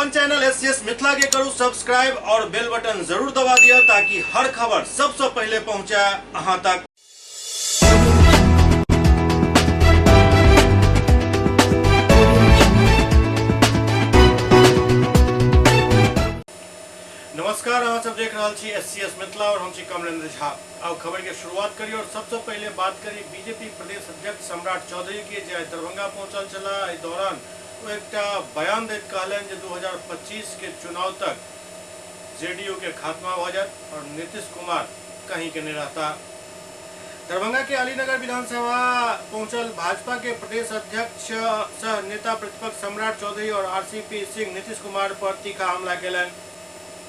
अपन channel SCS Mithila के करू subscribe और बेल बटन जरूर दबा दिया ताकि हर खबर सबसे पहले पहुंचे अहां तक। नमस्कार, अहाँ सब देख रहा छी एससीएस मिथिला और हम छी कमलेंद्र झा। अब खबर के शुरुआत करी और सबसे पहले बात करी बीजेपी प्रदेश अध्यक्ष सम्राट चौधरी की जे दरभंगा पहुंचल चला। इस दौरान वो एक बयान देत कहलन जे 2025 के चुनाव तक जेडीयू के खात्मा हो जाए और नीतीश कुमार कहीं के नहीं रहता। दरभंगा के अलीनगर विधानसभा पहुंचल भाजपा के प्रदेश अध्यक्ष सह नेता प्रतिपक्ष सम्राट चौधरी और आरसीपी सिंह नीतीश कुमार पर तीखा हमला कैलन।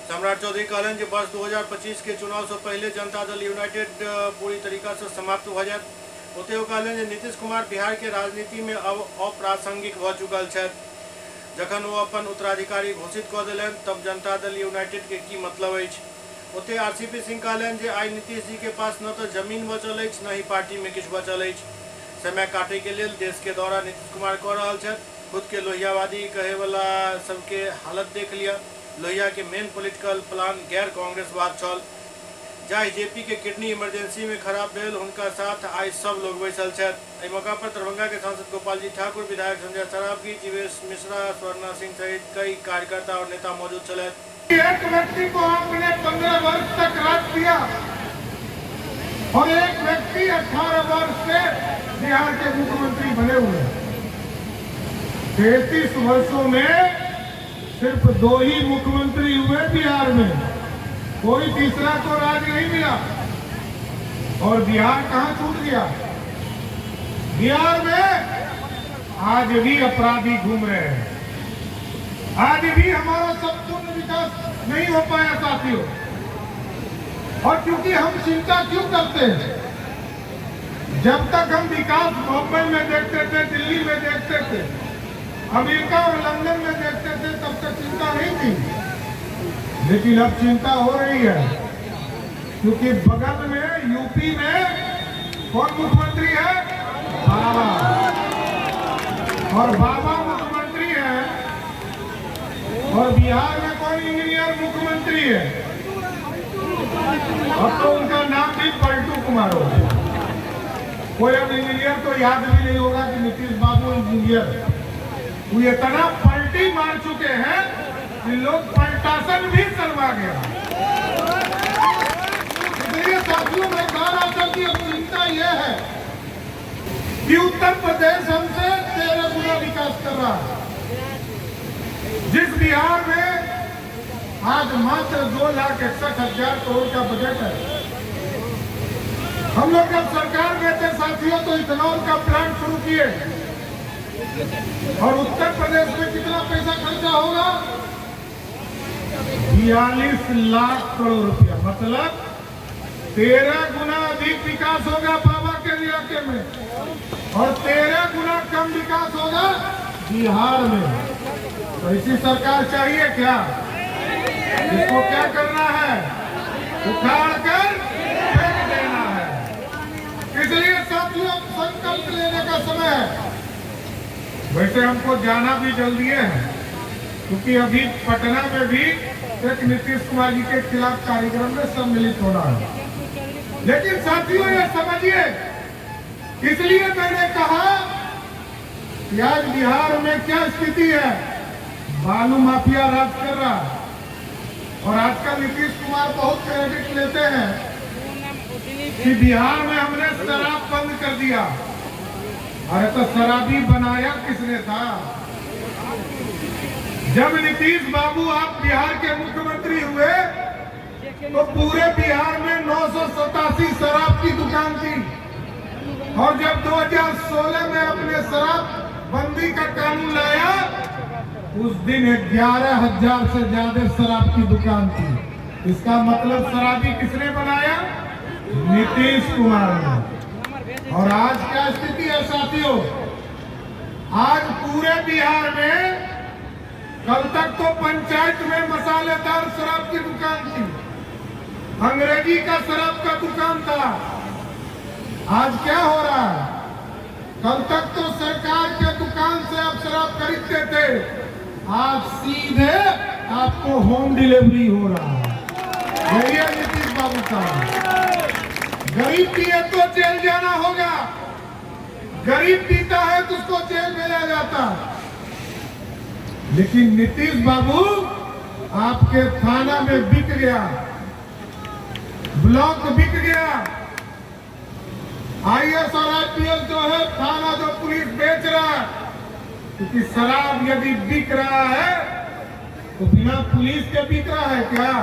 सम्राट चौधरी कहलन जे वर्ष 2025 के चुनाव से पहले जनता दल यूनाइटेड पूरी तरीका से समाप्त हो जाए। ओते वो कहलन जे नीतीश कुमार बिहार के राजनीति में अब अप्रासंगिक भ चुकल छथि। जखन वो अपन उत्तराधिकारी घोषित कऽ देलन तब जनता दल यूनाइटेड के की मतलब अछि। ओते आरसीपी सिंह कहलन जे आई नीतीश जी के पास न तो जमीन बचल अछि न ही पार्टी में किछु बचल अछि। समय काटे के लेल देश के दौरा नीतीश कुमार कऽ रहल छथि। खुद के लोहियावादी कहे वाला सबके हालत देख लिया। लोहिया के मेन पॉलिटिकल प्लान गैर कांग्रेसवाद छल। जाहि जेपी के किडनी इमरजेंसी में खराब भेल हुनका साथ आई सब लोग बैसल छथि। एहि मौका पर दरभंगा के सांसद गोपाल जी ठाकुर, विधायक संजय सरावगी, जीवेश मिश्रा, स्वर्णा सिंह सहित कई कार्यकर्ता और नेता मौजूद चले। एक व्यक्ति को आपने 15 वर्ष तक राज दिया और एक व्यक्ति 18 वर्ष से बिहार के मुख्यमंत्री बने हुए। 33 वर्षों में सिर्फ 2 ही मुख्यमंत्री हुए बिहार में, कोई तीसरा को राज नहीं मिला। और बिहार कहां छूट गया? बिहार में आज भी अपराधी घूम रहे हैं। आज भी हमारा संपूर्ण विकास नहीं हो पाया साथियों। और क्योंकि हम चिंता क्यों करते हैं? जब तक हम विकास बॉम्बे में देखते थे, दिल्ली में देखते थे, अमेरिका और लंदन में देखते थे, तब तक चिंता नहीं थी। लेकिन अब चिंता हो रही है क्योंकि बगल में यूपी में कौन मुख्यमंत्री है? बाबा। और बाबा मुख्यमंत्री है और बिहार में कौन इंजीनियर मुख्यमंत्री है? अब तो उनका नाम भी पलटू कुमार होगा। कोई अब इंजीनियर तो याद भी नहीं होगा कि नीतीश बाबू इंजीनियर। वो इतना पलटी मार चुके हैं कि लोग पलटासन भी करवा गया। इसलिए साथियों मैं कह रहा था कि अब चिंता यह है कि उत्तर प्रदेश हमसे 13 गुना विकास कर रहा है। जिस बिहार में आज मात्र 2,61,000 करोड़ का बजट है। हम लोग जब सरकार में थे साथियों तो इथेनॉल का प्लांट शुरू किए और उत्तर प्रदेश में कितना पैसा खर्चा होगा? 42 लाख करोड़ रुपया, मतलब 13 गुना अधिक विकास होगा बाबा के इलाके में और 13 गुना कम विकास होगा बिहार में। तो ऐसी सरकार चाहिए क्या? इसको क्या करना है? उखाड़ कर फेंक देना है। इसलिए साथियों संकल्प लेने का समय है। वैसे हमको जाना भी जल्दी है क्योंकि अभी पटना में भी एक नीतीश कुमार जी के खिलाफ कार्यक्रम में सम्मिलित होना है। लेकिन साथियों ये समझिए, इसलिए मैंने कहा कि आज बिहार में क्या स्थिति है। बालू माफिया राज कर रहा है और आजकल नीतीश कुमार बहुत क्रेडिट लेते हैं कि बिहार में हमने शराब बंद कर दिया। अरे तो शराबी बनाया किसने था? जब नीतीश बाबू आप बिहार के मुख्यमंत्री हुए तो पूरे बिहार में 987 शराब की दुकान थी और जब 2016 में अपने शराब बंदी का कानून लाया उस दिन 11,000 से ज्यादा शराब की दुकान थी। इसका मतलब शराबी किसने बनाया? नीतीश कुमार ने। और आज क्या स्थिति है साथियों? आज पूरे बिहार में कल तक तो पंचायत में मसालेदार शराब की दुकान थी, अंग्रेजी का शराब का दुकान था। आज क्या हो रहा है? कल तक तो सरकार के दुकान से आप शराब खरीदते थे, आज सीधे आपको होम डिलीवरी हो रहा है। यही है नीतीश बाबू का। गरीब पिए तो जेल जाना होगा, गरीब पीता है तो उसको जेल भेजा जाता है। लेकिन नीतीश बाबू आपके थाना में बिक गया, ब्लॉक बिक गया। आईएएस और आईपीएस जो है, थाना जो पुलिस बेच रहा है, क्योंकि शराब यदि बिक रहा है तो बिना पुलिस के बिक रहा है क्या?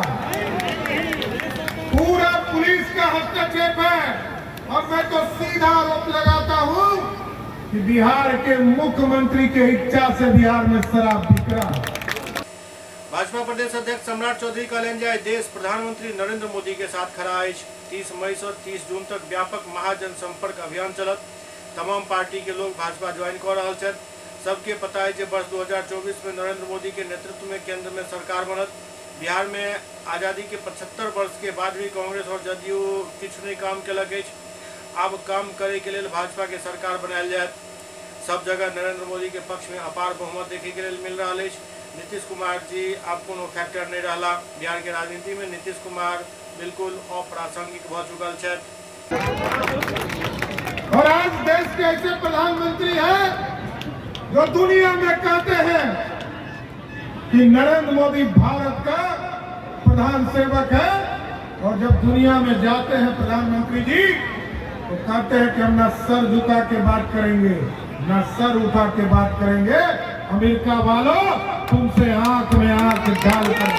पूरा पुलिस का हस्तक्षेप है। और मैं तो सीधा आरोप लगाता हूं कि बिहार के मुख्यमंत्री के इच्छा से बिहार में शराब बिक रहा है। भाजपा प्रदेश अध्यक्ष सम्राट चौधरी कहलन जाए देश प्रधानमंत्री नरेंद्र मोदी के साथ खड़ा है। 30 मई से 30 जून तक व्यापक महाजन संपर्क अभियान चलत। तमाम पार्टी के लोग भाजपा ज्वाइन कर रहा है। सबके पता है कि वर्ष 2024 में नरेंद्र मोदी के नेतृत्व में केंद्र में सरकार बनत। बिहार में आज़ादी के 75 वर्ष के बाद भी कांग्रेस और जदयू किछु नहीं काम कलक। अब काम करे के लिए भाजपा के सरकार बनायल जाए। सब जगह नरेंद्र मोदी के पक्ष में अपार बहुमत देखे के लिए मिल रहा है। नीतीश कुमार जी अब कोनो फैक्टर नहीं रहा। बिहार के राजनीति में नीतीश कुमार बिल्कुल अप्रासंगिक भ चुकल है। और आज देश के ऐसे प्रधानमंत्री हैं जो दुनिया में कहते हैं कि नरेंद्र मोदी भारत का प्रधान सेवक है, और जब दुनिया में जाते हैं प्रधानमंत्री जी तो कहते हैं कि हम ना सर झुका के बात करेंगे, ना सर उठा के बात करेंगे। अमेरिका वालों, तुमसे आंख में आंख डाल कर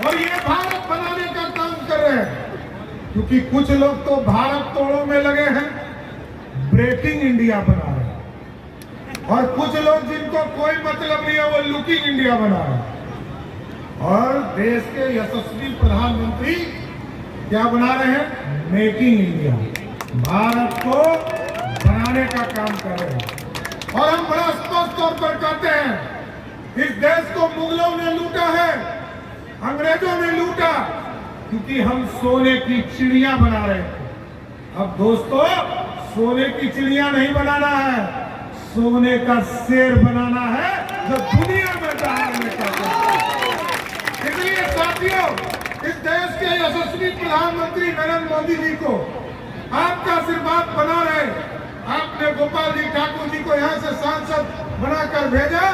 और ये भारत बनाने का काम कर रहे हैं। क्योंकि कुछ लोग तो भारत तोड़ों में लगे हैं, ब्रेकिंग इंडिया बना रहे हैं, और कुछ लोग जिनको कोई मतलब नहीं है वो लुकिंग इंडिया बना रहे हैं। और देश के यशस्वी प्रधानमंत्री क्या बना रहे हैं? मेकिंग इंडिया, भारत को बनाने का काम कर रहे हैं। और हम बड़ा स्पष्ट तौर पर कहते हैं, इस देश को मुगलों ने लूटा है, अंग्रेजों ने लूटा, क्योंकि हम सोने की चिड़िया बना रहे थे। अब दोस्तों, सोने की चिड़िया नहीं बनाना है, सोने का शेर बनाना है जो दुनिया में दहाड़ने का काम। इसलिए साथियों, इस देश के यशस्वी प्रधानमंत्री नरेंद्र मोदी जी को आपका आशीर्वाद बना रहे। आपने गोपाल जी ठाकुर जी को यहाँ से सांसद बनाकर भेजा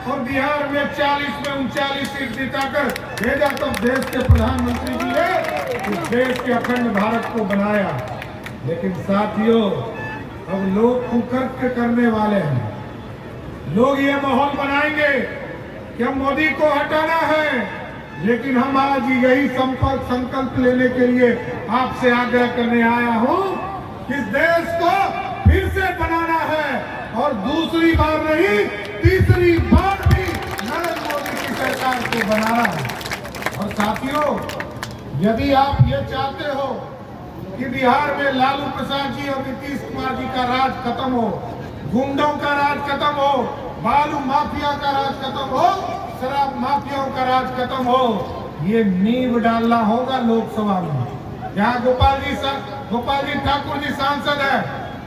और बिहार में 40 में 39 सीट जिताकर भेजा। तो देश के प्रधानमंत्री जी ने इस देश के अखंड भारत को बनाया। लेकिन साथियों, अब लोग कुकर्म करने वाले हैं। लोग ये माहौल बनाएंगे कि हम मोदी को हटाना है। लेकिन हम आज यही संकल्प लेने के लिए आपसे आग्रह करने आया हूं कि इस देश को फिर से बनाना है, और दूसरी बार नहीं, तीसरी बार भी नरेंद्र मोदी की सरकार को बनाना है। और साथियों, यदि आप ये चाहते हो कि बिहार में लालू प्रसाद जी और नीतीश कुमार जी का राज खत्म हो, गुंडों का राज खत्म हो, बालू माफिया का राज खत्म हो, शराब माफियाओं का राज खत्म हो, ये नींव डालना होगा लोकसभा में। यहाँ गोपाल जी ठाकुर जी सांसद है।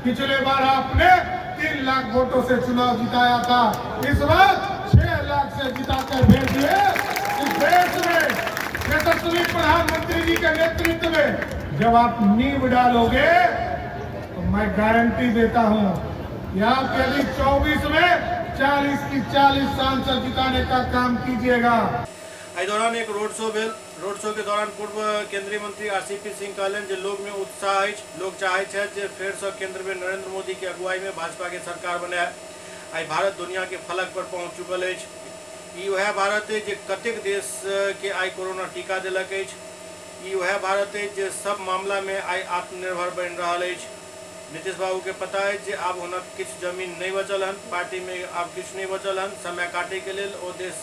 पिछले बार आपने 3 लाख वोटों से चुनाव जिताया था, इस बार 6 लाख से जिताकर भेज दिए। इस देश में यशस्वी प्रधानमंत्री जी के नेतृत्व में जब आप नींव डालोगे तो मैं गारंटी देता हूं कि आप यदि 24 में 40 की 40 सांसद जिताने का काम कीजिएगा। इस दौरान एक रोड शो भेल। रोड शो के दौरान पूर्व केंद्रीय मंत्री आरसीपी सिंह कहलन जे लोग में उत्साह है, लोग चाहे छे जे फेर से केंद्र में नरेंद्र मोदी के अगुवाई में भाजपा के सरकार बने। आई भारत दुनिया के फलक पर पहुंच चुकल है। ई वह भारत है जे कतेक देश के आई कोरोना टीका दिलक है। ई वह भारत है जे सब मामला में आई आत्मनिर्भर बन रहा है। नीतीश बाबू के पता है जे अब उन्हें किछ जमीन नहीं बचल हन, पार्टी में अब किछ नहीं बचल हन। समय काटे के लिए वो देश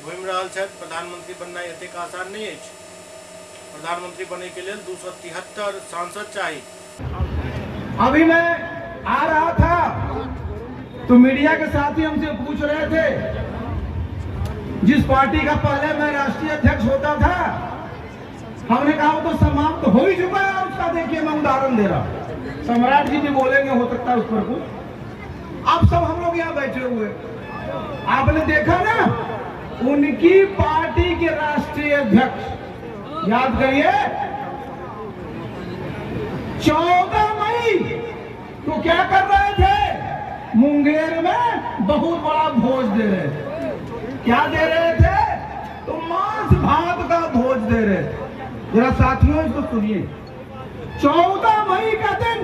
घूम रहा है। प्रधानमंत्री बनना एतेक आसान नहीं है। प्रधानमंत्री बनने के लिए 273 सांसद चाहिए। अभी मैं आ रहा था तो मीडिया के साथी हमसे पूछ रहे थे, जिस पार्टी का पहले मैं राष्ट्रीय अध्यक्ष होता था, हमने कहा वो तो समाप्त हो ही चुका है उसका। देखिए मैं उदाहरण दे रहा हूं, सम्राट जी भी बोलेंगे, हो सकता है उस पर कुछ। आप सब हम लोग यहाँ बैठे हुए, आपने देखा ना, उनकी पार्टी के राष्ट्रीय अध्यक्ष, याद करिए, 14 मई तो क्या कर रहे थे, मुंगेर में बहुत बड़ा भोज दे रहे थे। क्या दे रहे थे? तो मांस भात का भोज दे रहे थे। जरा साथियों इसको सुनिए, 14 मई का दिन,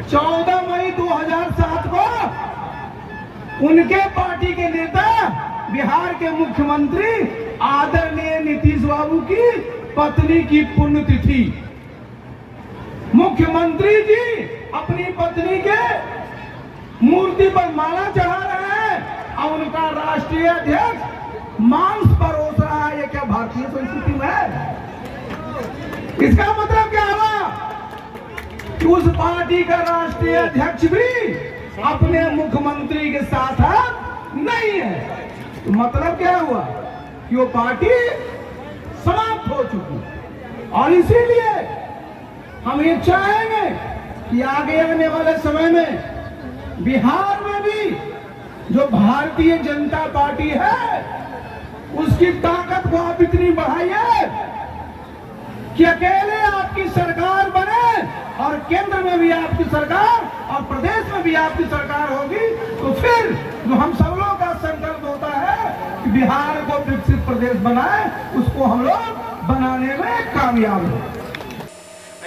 14 मई 2007 को उनके पार्टी के नेता, बिहार के मुख्यमंत्री आदरणीय नीतीश बाबू की पत्नी की पुण्यतिथि, मुख्यमंत्री जी अपनी पत्नी के मूर्ति पर माला चढ़ा रहे हैं और उनका राष्ट्रीय अध्यक्ष मांस परोस रहा है। ये क्या भारतीय संस्कृति में है? इसका मतलब क्या हुआ कि उस पार्टी का राष्ट्रीय अध्यक्ष भी अपने मुख्यमंत्री के साथ नहीं है। तो मतलब क्या हुआ कि वो पार्टी समाप्त हो चुकी। और इसीलिए हम ये चाहेंगे कि आगे आने वाले समय में बिहार में भी जो भारतीय जनता पार्टी है, उसकी ताकत को आप इतनी बढ़ाइए कि अकेले आपकी सरकार बने और केंद्र में भी आपकी सरकार और प्रदेश में भी आपकी सरकार होगी। तो फिर जो हम सब लोग का संकल्प होता है कि बिहार को विकसित प्रदेश बनाए, उसको हम लोग बनाने में कामयाब हो।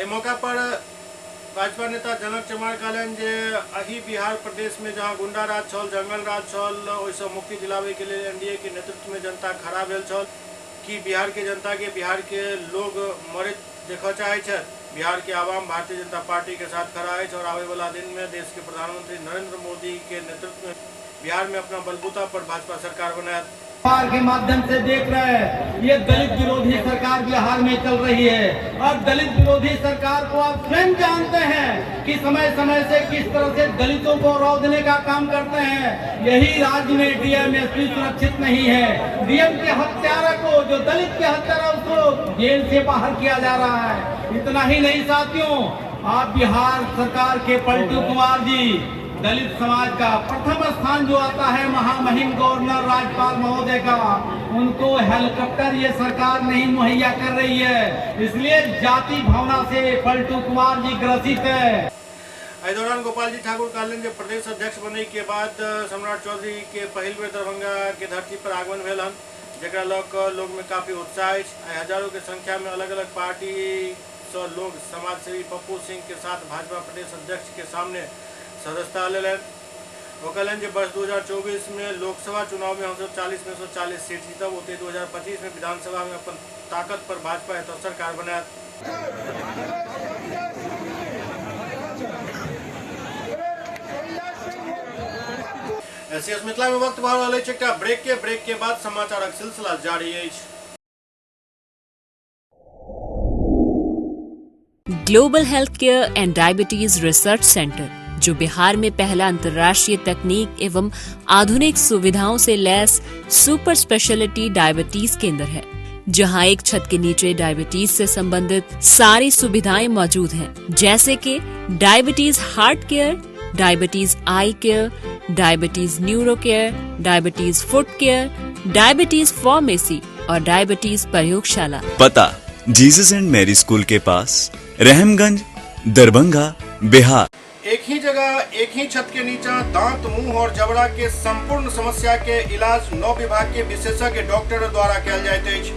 मौका पर भाजपा नेता जनक चमार कहलन जे अही बिहार प्रदेश में जहां गुंडा राज छल, जंगल राज छल, ओहिसँ मुक्ति दिलावे के लिए एनडीए के नेतृत्व में जनता खड़ा भेल छल कि बिहार के जनता के, बिहार के लोग मरैत देखा चाहे छथि। बिहार के आवाम भारतीय जनता पार्टी के साथ खड़ा है और आवे वाला दिन में देश के प्रधानमंत्री नरेंद्र मोदी के नेतृत्व में बिहार में अपना बलबूता पर भाजपा सरकार बनाया के माध्यम से देख रहे हैं, ये दलित विरोधी सरकार बिहार में चल रही है। और दलित विरोधी सरकार को आप स्वयं जानते हैं कि समय समय से किस तरह से दलितों को रौंदने का काम करते हैं। यही राज्य में डीएम एसपी सुरक्षित नहीं है। डीएम के हत्यारा को, जो दलित के हत्यारा, उसको जेल से बाहर किया जा रहा है। इतना ही नहीं साथियों, आप बिहार सरकार के पलटू कुमार जी, दलित समाज का प्रथम स्थान जो आता है महामहिम गवर्नर राज्यपाल महोदय का, उनको हेलीकॉप्टर ये सरकार नहीं मुहैया कर रही है। इसलिए जाति भावना से पलटू कुमार जी ग्रसित है। इस दौरान गोपाल जी ठाकुर कहलन जे प्रदेश अध्यक्ष बने के बाद सम्राट चौधरी के पहल बेर दरभंगा के धरती पर आगमन भेल हन, जकरा लोग में काफी उत्साह है। हजारों के संख्या में अलग अलग पार्टी से लोग समाज सेवी पप्पू सिंह के साथ भाजपा प्रदेश अध्यक्ष के सामने सदस्यता ले। वो कहलन जे वर्ष 2024 में लोकसभा चुनाव में हम सब 40 में 140 सीट जीतब, होते 2025 में विधानसभा में अपन ताकत पर भाजपा हेतु सरकार बनायत। एससीएस मिथिला में वक्त भऽ रहल अछि एकटा ब्रेक के बाद समाचारक सिलसिला जारी अछि। Global health care and diabetes research centre, जो बिहार में पहला अंतर्राष्ट्रीय तकनीक एवं आधुनिक सुविधाओं से लैस सुपर स्पेशलिटी डायबिटीज केंद्र है, जहां एक छत के नीचे डायबिटीज से संबंधित सारी सुविधाएं मौजूद हैं, जैसे कि diabetes heart care, diabetes eye care, diabetes neuro care, diabetes foot care, diabetes pharmacy और डायबिटीज प्रयोगशाला। पता जीसस एंड मैरी स्कूल के पास, रहमगंज, दरभंगा, बिहार। एक ही जगह, एक ही छत के नीचे दांत, मुंह और जबड़ा के संपूर्ण समस्या के इलाज 9 विभाग के विशेषज्ञ डॉक्टर द्वारा कयल जाइत अछि।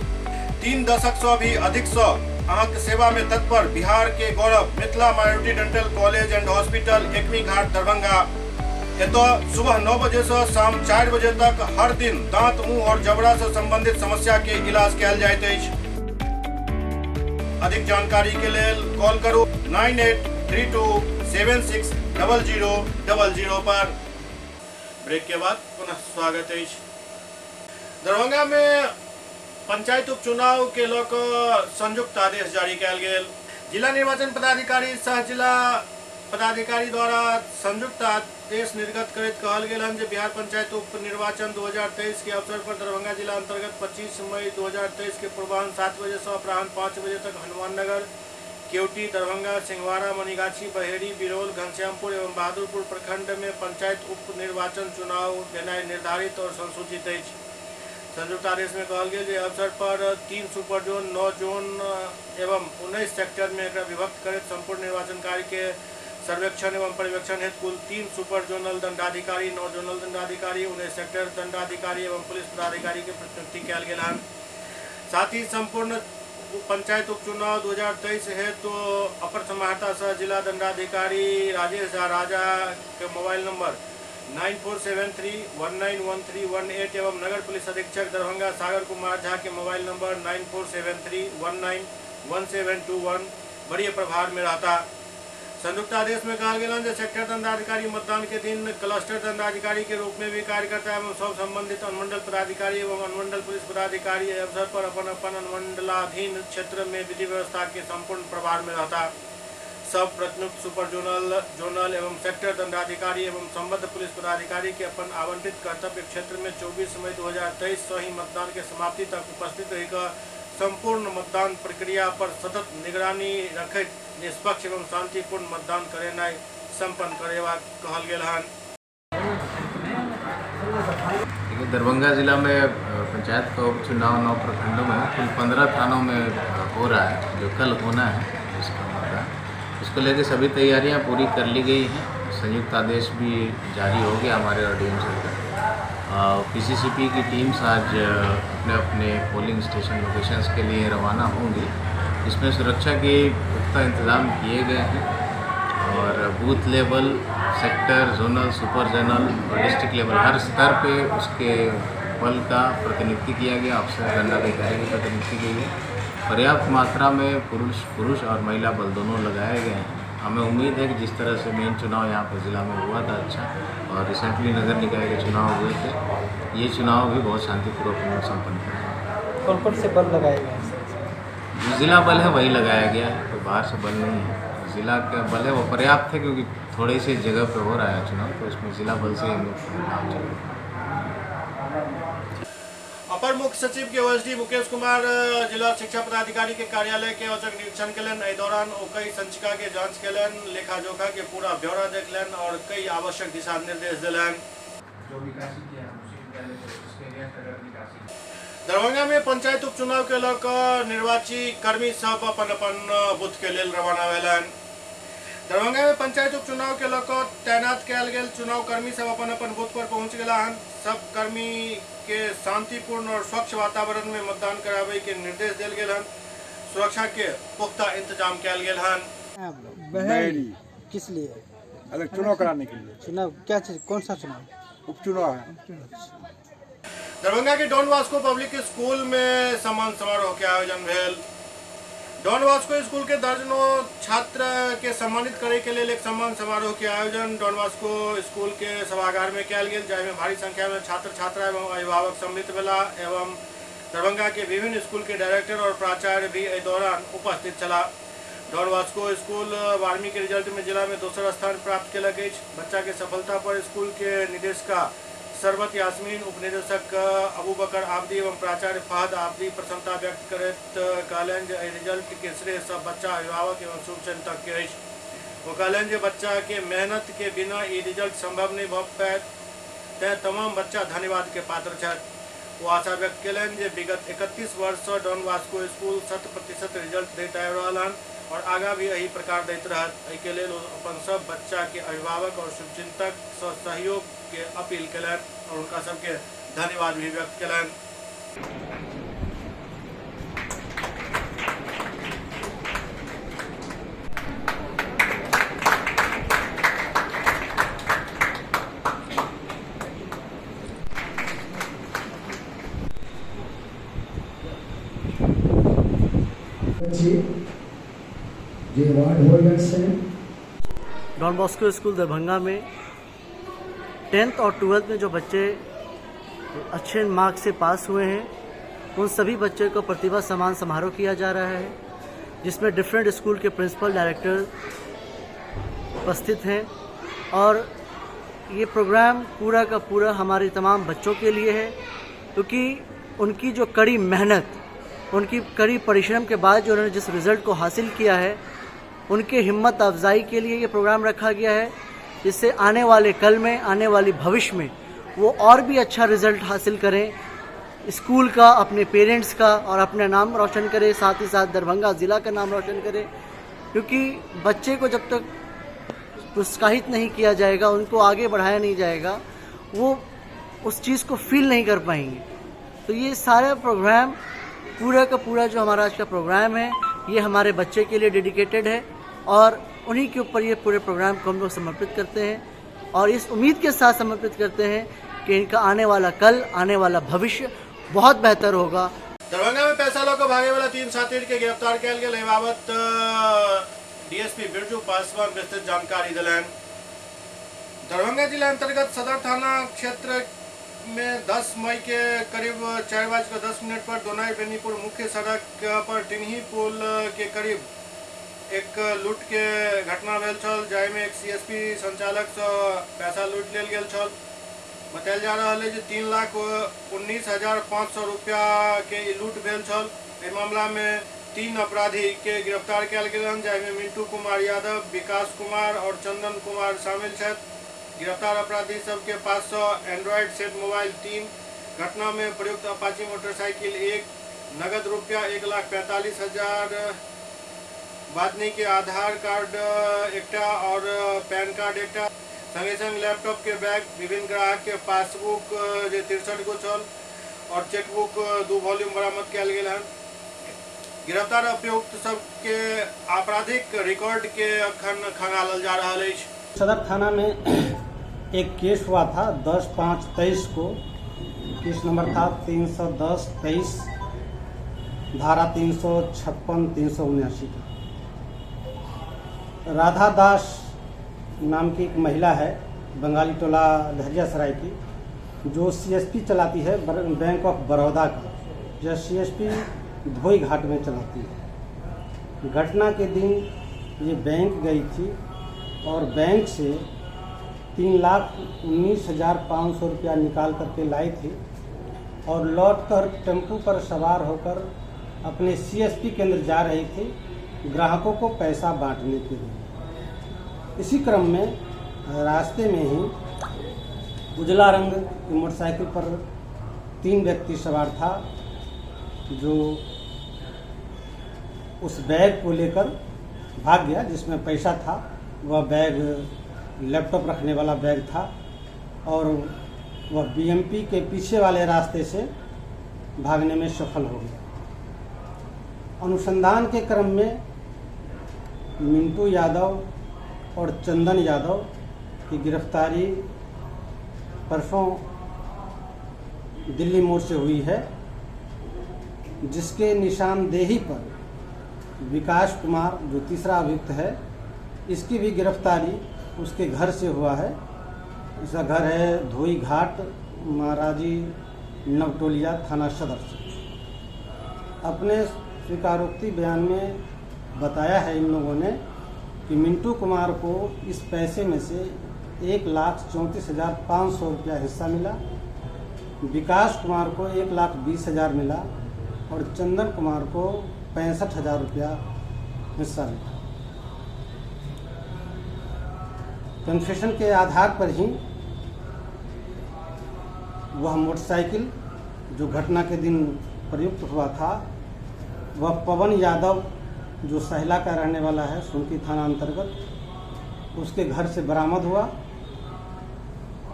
3 दशक से भी अधिक से अहाँक सेवा में तत्पर बिहार के गौरव Mithila minority dental college and hospital, Ekmi Ghat, Darbhanga. एतो सुबह 9 बजे से शाम 4 बजे तक हर दिन दांत, मुंह और जबड़ा से संबंधित समस्या के इलाज कयल जाइत अछि। अधिक जानकारी के लिए कॉल करू 9832760000 पर। ब्रेक के बाद पुनः स्वागत है। दरभंगा में पंचायत उपचुनाव के लोक संयुक्त आदेश जारी कयल गेल। जिला निर्वाचन पदाधिकारी सह जिला पदाधिकारी द्वारा संयुक्त आदेश निर्गत करैत कहल गेल हन जे बिहार पंचायत उप निर्वाचन 2023 के अवसर पर दरभंगा जिला अंतर्गत 25 मई 2023 के पूर्वाह्न 7 बजे से अपराह्न 5 बजे तक हनुमान नगर केवटी, दरभंगा, सिंहवाड़ा, मनीगाछी, बहेड़ी, बिरौल, घनश्यामपुर एवं बहादुरपुर प्रखंड में पंचायत उप निर्वाचन चुनाव भेनाइ निर्धारित और संसूचित अछि। संयुक्त आदेश में कहल गेल जे अवसर पर 3 सुपर जोन, 9 जोन एवं 19 सेक्टर में एकरा विभक्त करैत संपूर्ण निर्वाचन कार्य के सर्वेक्षण एवं पर्यवेक्षण हेतु कुल 3 सुपर जोनल दंडाधिकारी, 9 जोनल दंडाधिकारी, 19 सेक्टर दंडाधिकारी एवं पुलिस पदाधिकारी के प्रतिनियुक्ति कयल गेल हन। साथ ही संपूर्ण पंचायत उपचुनाव 2023 हेतु अपर समाहर्ता सह जिला दंडाधिकारी राजेश झा राजा के मोबाइल नंबर 9473191318 एवं नगर पुलिस अधीक्षक दरभंगा सागर कुमार झा के मोबाइल नंबर 9473191721 बड़ी प्रभार में रहता। संयुक्त आदेश में कहा गया जे सेक्टर दंडाधिकारी मतदान के दिन क्लस्टर दंडाधिकारी के रूप में भी कार्य करता है एवं सब संबंधित अनुमंडल पदाधिकारी एवं अनुमंडल पुलिस पदाधिकारी अवसर पर अपन अनुमंडलाधीन क्षेत्र में विधि व्यवस्था के संपूर्ण प्रभार में रहता। सब प्रतिनियुक्त सुपर जोनल एवं सेक्टर दंडाधिकारी एवं संबद्ध पुलिस पदाधिकारी के अपन आवंटित कर्तव्य क्षेत्र में 24 मई 2023 से ही मतदान के समाप्ति तक उपस्थित रहिकर संपूर्ण मतदान प्रक्रिया पर सतत निगरानी रखैत निष्पक्ष एवं शांतिपूर्ण मतदान करेनाइ संपन्न करेवा कहल गेल हन। दरभंगा जिला में पंचायत का उपचुनाव 9 प्रखंडों में कुल 15 थानों में हो रहा है, जो कल होना है इसका मतदान। उसको लेकर सभी तैयारियां पूरी कर ली गई हैं। संयुक्त आदेश भी जारी हो गया हमारे RDM से। PCCP की टीम्स आज अपने अपने पोलिंग स्टेशन लोकेशंस के लिए रवाना होंगी। इसमें सुरक्षा के पुख्ता इंतजाम किए गए हैं और booth level, sector, zonal, super zonal और डिस्ट्रिक्ट लेवल हर स्तर पे उसके बल का प्रतिनिधित्व किया गया। अफसर दंडाधिकारी की प्रतिनिधित्व की गई। पर्याप्त मात्रा में पुरुष और महिला बल दोनों लगाए गए हैं। हमें उम्मीद है कि जिस तरह से मेन चुनाव यहाँ पर ज़िला में हुआ था अच्छा, और रिसेंटली नगर निकाय के चुनाव हुए थे, ये चुनाव भी बहुत शांतिपूर्वक संपन्न करेंगे। कौन से बल लगाए गए हैं? जो ज़िला बल है वही लगाया गया है, कोई बाहर से बल नहीं है। ज़िला का बल है वो पर्याप्त है, क्योंकि थोड़ी सी जगह पे हो रहा है चुनाव, तो इसमें ज़िला बल से हम लोग काम चलेंगे। अपर मुख्य सचिव के OSD मुकेश कुमार जिला शिक्षा पदाधिकारी के कार्यालय के औचक निरीक्षण कलन। एहि दौरान ओ कई संचिका के जांच कलन, लेखा जोखा के पूरा ब्यौरा देखलन और कई आवश्यक दिशा निर्देश दिलन। दरभंगा में पंचायत उपचुनाव के लऽ कऽ निर्वाची कर्मी सब अपन अपन बूथ के लेल रवाना भेलन। दरभंगा में पंचायत उपचुनाव के लऽ कऽ तैनात कयल गेल चुनाव कर्मी सब अपन अपन बूथ पर पहुंच गेला हन। सब कर्मी के शांतिपूर्ण और स्वच्छ वातावरण में मतदान करावे के निर्देश दिल गेल हन। सुरक्षा के पुख्ता इंतजाम कयल गेल हन। बहेड़ी किस लिए? अलग चुनाव कराने के लिए। चुनाव क्या चीज? कौन सा चुनाव? उपचुनाव है। दरभंगा के डॉन वास्को पब्लिक स्कूल में सम्मान समारोह के आयोजन भेल। डॉन वास्को स्कूल के दर्जनों छात्र के सम्मानित करे के लिए एक सम्मान समारोह के आयोजन डॉन वास्को स्कूल के सभागार में कयल गेल, जाहिमे भारी संख्या में छात्र छात्रा एवं अभिभावक सम्मिलित भेला एवं दरभंगा के विभिन्न स्कूल के डायरेक्टर और प्राचार्य भी एहि दौरान उपस्थित छला। डॉन वास्को स्कूल 12वीं के रिजल्ट में जिला में दोसर स्थान प्राप्त केलक अछि। बच्चा के सफलता पर स्कूल के निदेशिका सरबत यास्मीन, उपनिदेशक अबू बकर आबदी एवं प्राचार्य फहद आबदी प्रसन्नता व्यक्त करैत कहलनि जे एहि रिजल्ट के श्रेय सब बच्चा, अभिभावक एवं शुभचिंतक के अछि। वो कहलनि जे बच्चा के मेहनत के बिना ई रिजल्ट संभव नहीं भऽ पायत, तैं तमाम बच्चा धन्यवाद के पात्र छथि। वो आशा व्यक्त कयलनि जे विगत 31 वर्ष से डॉन वास्को स्कूल 100% रिजल्ट दैत आबि रहल हन और आगा भी यही प्रकार दैत रहत। एहिके लेल अपन सब बच्चा के अभिभावक और शुभचिंतक से सहयोग के अपील कयलनि और उनका सबके धन्यवाद भी व्यक्त कयलनि। डॉन बॉस्को स्कूल दरभंगा में 10th और 12th में जो बच्चे अच्छे मार्क्स से पास हुए हैं, उन सभी बच्चों को प्रतिभा सम्मान समारोह किया जा रहा है, जिसमें डिफरेंट स्कूल के प्रिंसिपल, डायरेक्टर उपस्थित हैं। और ये प्रोग्राम पूरा का पूरा हमारे तमाम बच्चों के लिए है, क्योंकि उनकी जो कड़ी मेहनत, उनकी कड़ी परिश्रम के बाद जो उन्होंने जिस रिज़ल्ट को हासिल किया है, उनके हिम्मत अफजाई के लिए ये प्रोग्राम रखा गया है, जिससे आने वाले कल में, आने वाली भविष्य में वो और भी अच्छा रिजल्ट हासिल करें, स्कूल का, अपने पेरेंट्स का और अपना नाम रोशन करें, साथ ही साथ दरभंगा ज़िला का नाम रोशन करें। क्योंकि बच्चे को जब तक प्रोत्साहित नहीं किया जाएगा, उनको आगे बढ़ाया नहीं जाएगा, वो उस चीज़ को फील नहीं कर पाएंगे। तो ये सारा प्रोग्राम, पूरा का पूरा जो हमारा आज का प्रोग्राम है, ये हमारे बच्चे के लिए डेडिकेटेड है और उन्हीं के ऊपर ये पूरे प्रोग्राम को हम लोग समर्पित करते हैं और इस उम्मीद के साथ समर्पित करते हैं कि इनका आने वाला कल, आने वाला भविष्य बहुत बेहतर होगा। दरभंगा में पैसा लोग भागे वाला 3 साथी के गिरफ्तार किया गया। एहि बाबत डीएसपी बिरजू पासवान विस्तृत जानकारी दिलन। दरभंगा जिला अंतर्गत सदर थाना क्षेत्र में 10 मई के करीब 4:10 पर दोनाई बेनीपुर मुख्य सड़क पर टिन्ही पुल के करीब एक लूट के घटना भेल छल, जाहिमे एक सीएसपी संचालक से पैसा लूट लेल गेल छल। बतायल जा रहा है कि 3,19,500 रुपया के लूट भेल छल। एहि मामला में 3 अपराधी के गिरफ्तार किया गया, जाहिमे मिंटू कुमार यादव, विकास कुमार और चंदन कुमार शामिल हैं। गिरफ्तार अपराधी सबके पास एंड्रॉयड सेट मोबाइल 3, घटना में प्रयुक्त अपाची मोटरसाइकिल 1, नगद रुपया 1,45,000, बादनी के आधार कार्ड एकटा और पैन कार्ड एकटा, संगे संग लैपटॉप के बैग, विभिन्न ग्राहक के पासबुक 63 गो छल और चेकबुक 2 वॉल्यूम बरामद किया गया है। गिरफ्तार अभियुक्त सबके आपराधिक रिकॉर्ड के अखन खंगालल जा रहा है। सदर थाना में एक केस हुआ था 10/5/23 को। केस नंबर था 310/23, धारा 356, 379 का। राधा दास नाम की एक महिला है, बंगाली टोला लहरियासराय की, जो सीएसपी चलाती है बैंक ऑफ बड़ौदा का। यह सीएसपी धोई घाट में चलाती है। घटना के दिन ये बैंक गई थी और बैंक से 3,19,500 रुपया निकाल करके लाई थी और लौटकर टेम्पू पर सवार होकर अपने सीएसपी केंद्र जा रही थी, ग्राहकों को पैसा बांटने के लिए। इसी क्रम में रास्ते में ही उजला रंग की मोटरसाइकिल पर 3 व्यक्ति सवार था, जो उस बैग को लेकर भाग गया जिसमें पैसा था। वह बैग लैपटॉप रखने वाला बैग था और वह बीएमपी के पीछे वाले रास्ते से भागने में सफल हो गया। अनुसंधान के क्रम में मिंटू यादव और चंदन यादव की गिरफ्तारी परसों दिल्ली मोड़ से हुई है, जिसके निशानदेही पर विकास कुमार, जो तीसरा अभियुक्त है, इसकी भी गिरफ्तारी उसके घर से हुआ है। इसका घर है धोई घाट, महाराजी नवटोलिया, थाना सदर से। अपने स्वीकारोक्ति बयान में बताया है इन लोगों ने कि मिंटू कुमार को इस पैसे में से 1,34,500 रुपया हिस्सा मिला, विकास कुमार को 1,20,000 मिला और चंदन कुमार को 65,000 रुपया हिस्सा मिला। कन्फेशन के आधार पर ही वह मोटरसाइकिल जो घटना के दिन प्रयुक्त हुआ था, वह पवन यादव, जो सहला का रहने वाला है, सुनकी थाना अंतर्गत, उसके घर से बरामद हुआ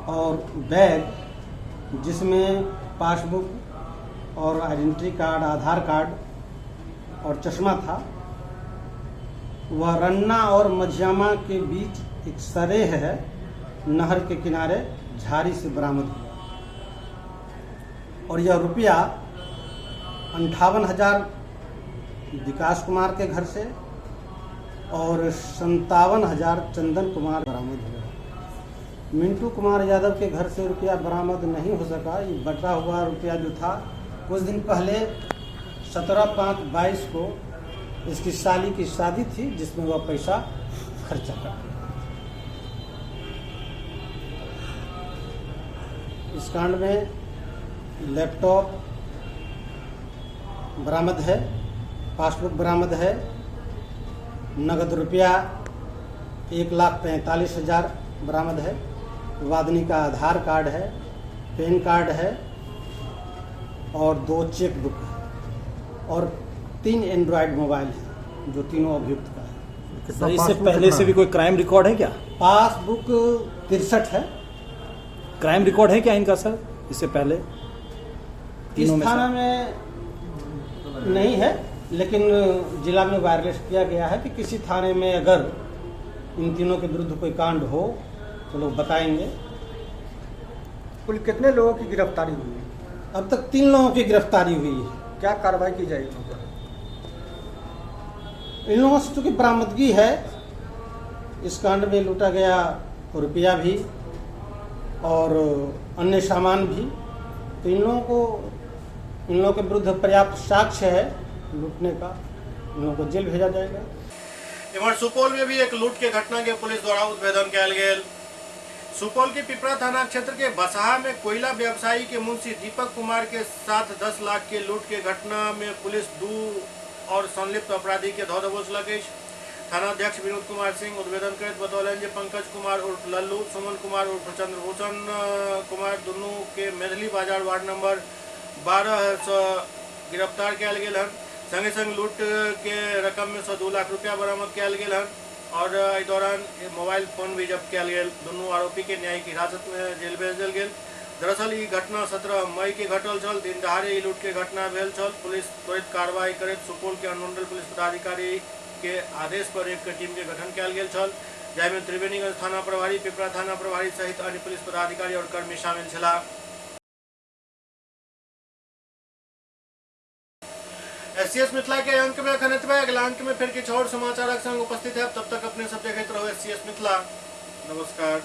और बैग जिसमें पासबुक और आइडेंटिटी कार्ड, आधार कार्ड और चश्मा था, वह रन्ना और मझियामा के बीच एक सरेह है, नहर के किनारे झाड़ी से बरामद हुआ और यह रुपया 58,000 विकास कुमार के घर से और 57,000 चंदन कुमार बरामद हुआ। मिंटू कुमार यादव के घर से रुपया बरामद नहीं हो सका। ये बटा हुआ रुपया जो था, कुछ दिन पहले 17/5/22 को इसकी साली की शादी थी, जिसमें वह पैसा खर्चा कर। इस कांड में लैपटॉप बरामद है, पासबुक बरामद है नगद रुपया 1,45,000 बरामद है। वादनी का आधार कार्ड है, पैन कार्ड है और 2 चेक बुक है और 3 एंड्रॉयड मोबाइल है जो तीनों अभियुक्त का है। सर, इससे पहले से भी कोई क्राइम रिकॉर्ड है क्या? पासबुक 63 है। क्राइम रिकॉर्ड है क्या इनका सर इससे पहले? इस थाना में नहीं है, लेकिन जिला में वायरलेस किया गया है कि किसी थाने में अगर इन तीनों के विरुद्ध कोई कांड हो तो लोग बताएंगे। कुल कितने लोगों की गिरफ्तारी हुई है? अब तक 3 लोगों की गिरफ्तारी हुई है। क्या कार्रवाई की जाएगी उन पर? इन लोगों से चूँकि बरामदगी है, इस कांड में लूटा गया रुपया भी और अन्य सामान भी, तो इन लोगों के विरुद्ध पर्याप्त साक्ष्य है लूटने का। इन लोगों को जेल भेजा जाएगा। इमर सुपौल में भी एक लूट के घटना के पुलिस द्वारा उद्भेदन किया गया। सुपौल के पिपरा थाना क्षेत्र के बसहा में कोयला व्यवसायी के मुंशी दीपक कुमार के साथ 10 लाख के लूट के घटना में पुलिस 2 और संलिप्त अपराधी के धौ दबोच लगे। थाना अध्यक्ष विनोद कुमार सिंह उद्भेदन करते बतौलन जे पंकज कुमार उर्फ लल्लू, सुमन कुमार उर्फ चंद्रभूषण कुमार दोनों के मेधली बाजार वार्ड नंबर 12 से गिरफ्तार किया गया। संगे संग लूट के रकम में 2 लाख रुपया बरामद किया गया और इस दौरान मोबाइल फोन भी जब्त किया गया। दोनों आरोपी के न्यायिक हिरासत में जेल भेज दिया गया। दरअसल ये घटना 17 मई के घटल छल। दिन दहाड़े ये लूट के घटना भेल छल। पुलिस त्वरित कार्रवाई करते सुपौल के अनुमंडल पुलिस पदाधिकारी के आदेश पर एक टीम के गठन किया गया छल, जाहिमे त्रिवेणीगंज थाना प्रभारी, पिपरा थाना प्रभारी सहित अन्य पुलिस पदाधिकारी और कर्मी शामिल छला। SCS मिथिला के अंक में अखन एतबे। अगला अंक में फिर किछु और समाचारक संग उपस्थित है। तब तक अपने सब देखते रहो SCS मिथिला। नमस्कार।